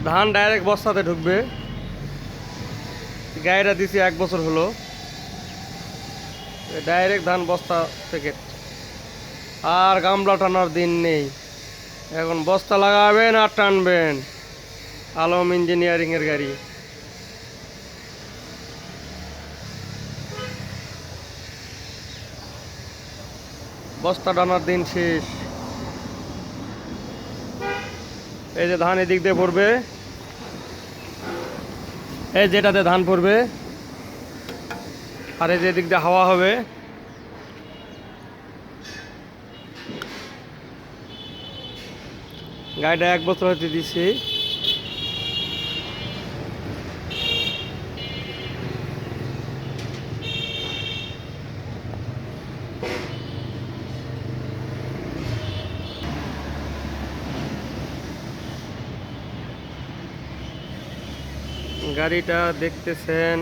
ধান ডাইরেক্ট বস্তাতে ঢুকবে। গাড়িটা দিছি 1 বছর হলো, ডাইরেক্ট ধান বস্তা থেকে। আর গামলা টানার দিন নেই, এখন বস্তা লাগাবেন আর টানবেন। আলম ইঞ্জিনিয়ারিং এর গাড়ি। বস্তা টানার দিন শেষ। এই যে ধান এদিক দিয়ে পড়বে, এই যেটাতে ধান পড়বে, আর এই যে এদিক দিয়ে হাওয়া হবে। গাড়িটা 1 বছর হতে দিছি। গাড়িটা দেখতেছেন।